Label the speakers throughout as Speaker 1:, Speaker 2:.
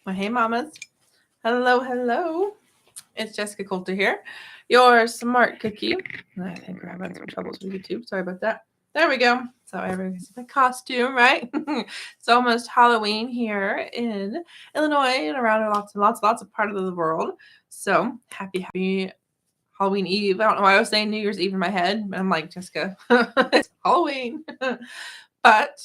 Speaker 1: Well, hey, mamas. Hello, hello. It's Jessyka Coulter here, your smart cookie. I think we're having some troubles with YouTube. Sorry about that. There we go. So everyone can see my costume, right? It's almost Halloween here in Illinois and around lots of parts of the world. So happy Halloween Eve. I don't know why I was saying New Year's Eve in my head, but I'm like, Jessica, it's Halloween. But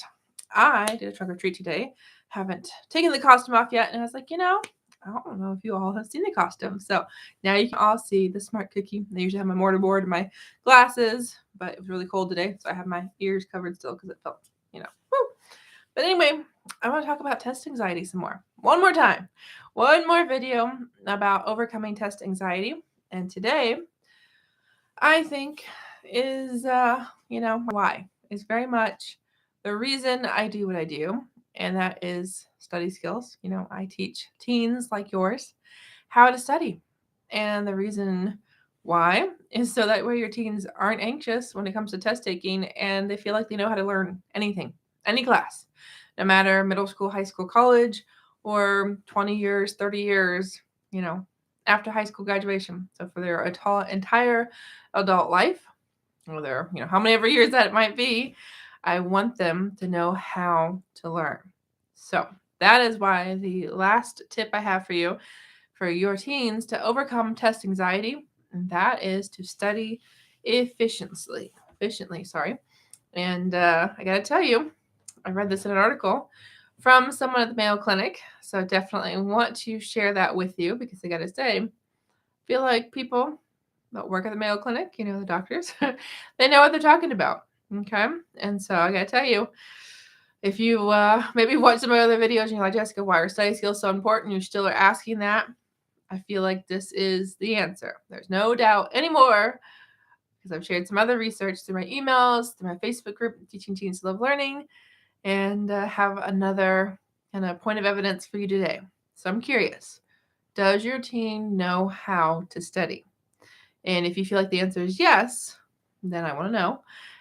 Speaker 1: I did a trunk or treat today. Haven't taken the costume off yet. And I was like, I don't know if you all have seen the costume. So now you can all see the smart cookie. I usually have my mortarboard and my glasses, but it was really cold today. So I have my ears covered still because it felt, woo. But anyway, I want to talk about test anxiety some more. One more time. One more video about overcoming test anxiety. And today, I think is, why. Is very much the reason I do what I do, and that is study skills. I teach teens like yours how to study. And the reason why is so that way your teens aren't anxious when it comes to test taking and they feel like they know how to learn anything, any class, no matter middle school, high school, college, or 20 years, 30 years, after high school graduation. So for their entire adult life, or their, how many ever years that it might be, I want them to know how to learn. So that is why the last tip I have for you, for your teens to overcome test anxiety, and that is to study efficiently. And I got to tell you, I read this in an article from someone at the Mayo Clinic, so I definitely want to share that with you because I got to say, I feel like people that work at the Mayo Clinic, the doctors, they know what they're talking about. Okay. And so I got to tell you, if you maybe watch some of my other videos and you're like, Jessica, why are study skills so important? You still are asking that. I feel like this is the answer. There's no doubt anymore because I've shared some other research through my emails, through my Facebook group, Teaching Teens to Love Learning, and have another kind of point of evidence for you today. So I'm curious, does your teen know how to study? And if you feel like the answer is yes, then I want to know.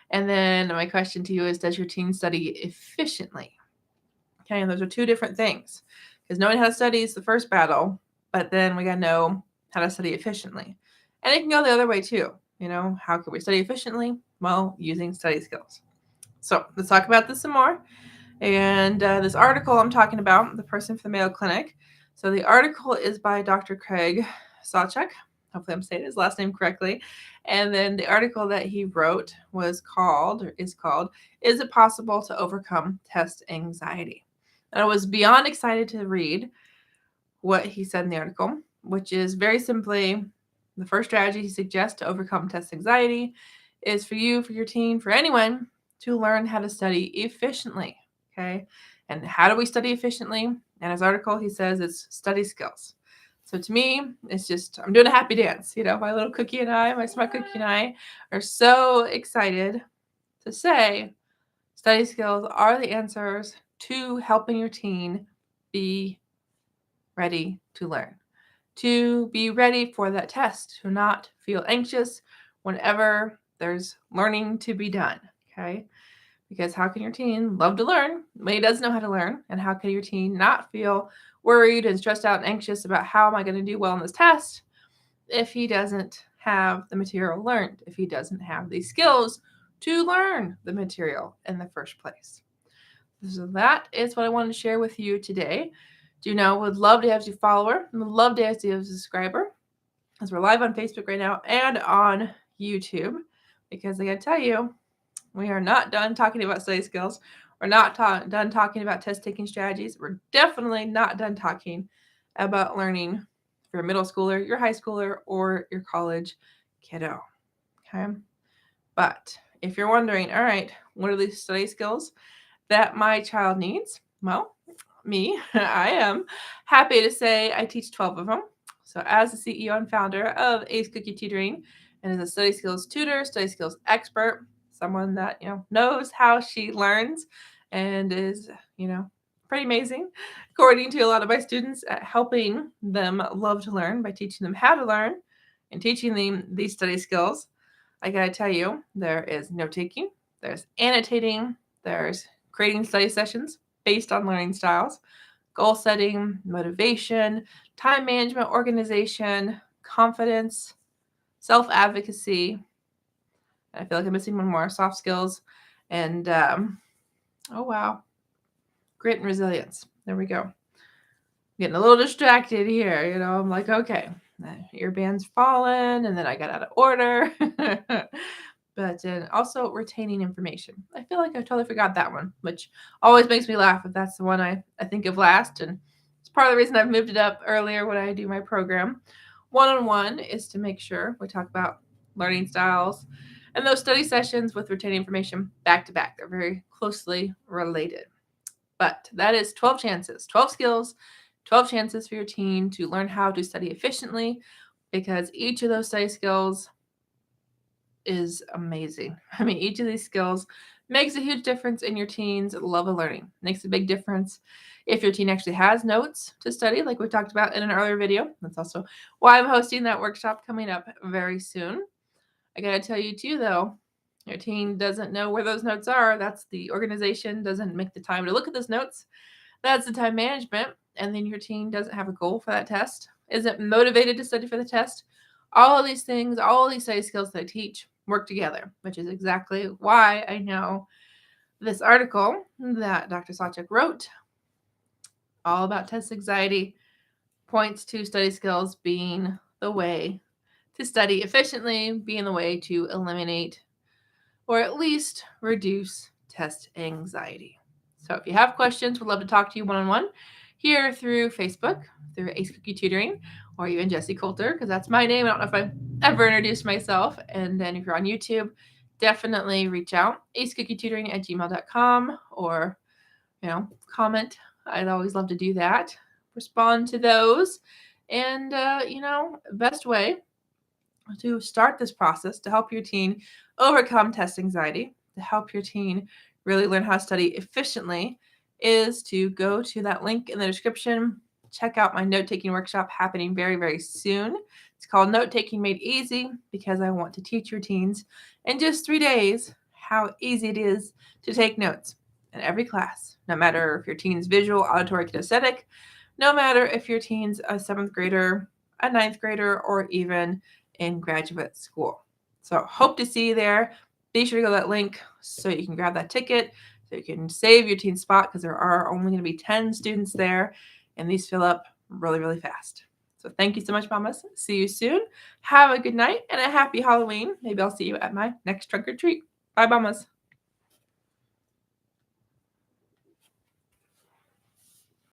Speaker 1: And then my question to you is, does your teen study efficiently? Okay, and those are two different things. Because knowing how to study is the first battle, but then we got to know how to study efficiently. And it can go the other way too. How can we study efficiently? Well, using study skills. So let's talk about this some more. And this article I'm talking about, the person from the Mayo Clinic. So the article is by Dr. Craig Sawchuk. Hopefully I'm saying his last name correctly. And then the article that he wrote is called, Is It Possible to Overcome Test Anxiety? And I was beyond excited to read what he said in the article, which is very simply the first strategy he suggests to overcome test anxiety is for you, for your teen, for anyone to learn how to study efficiently. Okay. And how do we study efficiently? In his article, he says it's study skills. So to me, it's just, I'm doing a happy dance. My little cookie and I, my smart cookie and I are so excited to say study skills are the answers to helping your teen be ready to learn, to be ready for that test, to not feel anxious whenever there's learning to be done. Okay. Because how can your teen love to learn when he does know how to learn? And how can your teen not feel worried and stressed out and anxious about how am I going to do well on this test if he doesn't have the material learned, if he doesn't have the skills to learn the material in the first place? So that is what I wanted to share with you today. Would love to have you a follower. Would love to have you as a subscriber, as we're live on Facebook right now and on YouTube. Because I got to tell you, we are not done talking about study skills. We're not done talking about test taking strategies. We're definitely not done talking about learning for your middle schooler, your high schooler, or your college kiddo. Okay. But if you're wondering, all right, what are these study skills that my child needs? Well, me, I am happy to say I teach 12 of them. So as the CEO and founder of Ace Cookie Tutoring, and as a study skills tutor, study skills expert, someone that, knows how she learns and is, pretty amazing, according to a lot of my students, at helping them love to learn by teaching them how to learn and teaching them these study skills. I gotta tell you, there is note taking, there's annotating, there's creating study sessions based on learning styles, goal setting, motivation, time management, organization, confidence, self-advocacy. I feel like I'm missing one more, soft skills, and oh wow, grit and resilience. There we go. Getting a little distracted here, I'm like, okay, earband's fallen, and then I got out of order. But also retaining information. I feel like I totally forgot that one, which always makes me laugh if that's the one I think of last. And it's part of the reason I've moved it up earlier when I do my program. One-on-one is to make sure we talk about learning styles and those study sessions with retaining information back to back. They're very closely related. But that is 12 chances, 12 skills, 12 chances for your teen to learn how to study efficiently, because each of those study skills is amazing. I mean, each of these skills makes a huge difference in your teen's love of learning. Makes a big difference if your teen actually has notes to study, like we talked about in an earlier video. That's also why I'm hosting that workshop coming up very soon. I gotta tell you too, though, your teen doesn't know where those notes are. That's the organization doesn't make the time to look at those notes. That's the time management. And then your teen doesn't have a goal for that test, isn't motivated to study for the test. All of these things, all of these study skills that I teach work together, which is exactly why I know this article that Dr. Sawchuk wrote all about test anxiety points to study skills being the way to study efficiently, being the way to eliminate or at least reduce test anxiety. So if you have questions, we'd love to talk to you one-on-one here through Facebook, through Ace Cookie Tutoring, or even Jessyka Coulter, because that's my name. I don't know if I've ever introduced myself. And then if you're on YouTube, definitely reach out, acecookie@gmail.com, or, comment. I'd always love to do that. Respond to those. And, best way to start this process to help your teen overcome test anxiety, to help your teen really learn how to study efficiently, is to go to that link in the description. Check out my note-taking workshop happening very, very soon. It's called Note-Taking Made Easy, because I want to teach your teens in just 3 days how easy it is to take notes in every class, no matter if your teen's visual, auditory, kinesthetic, no matter if your teen's a 7th grader, a 9th grader, or even in graduate school. So hope to see you there. Be sure to go to that link so you can grab that ticket, so you can save your teen spot, because there are only going to be 10 students there, and these fill up really, really fast. So thank you so much, mamas. See you soon. Have a good night and a happy Halloween. Maybe I'll see you at my next trunk or treat. Bye, mamas.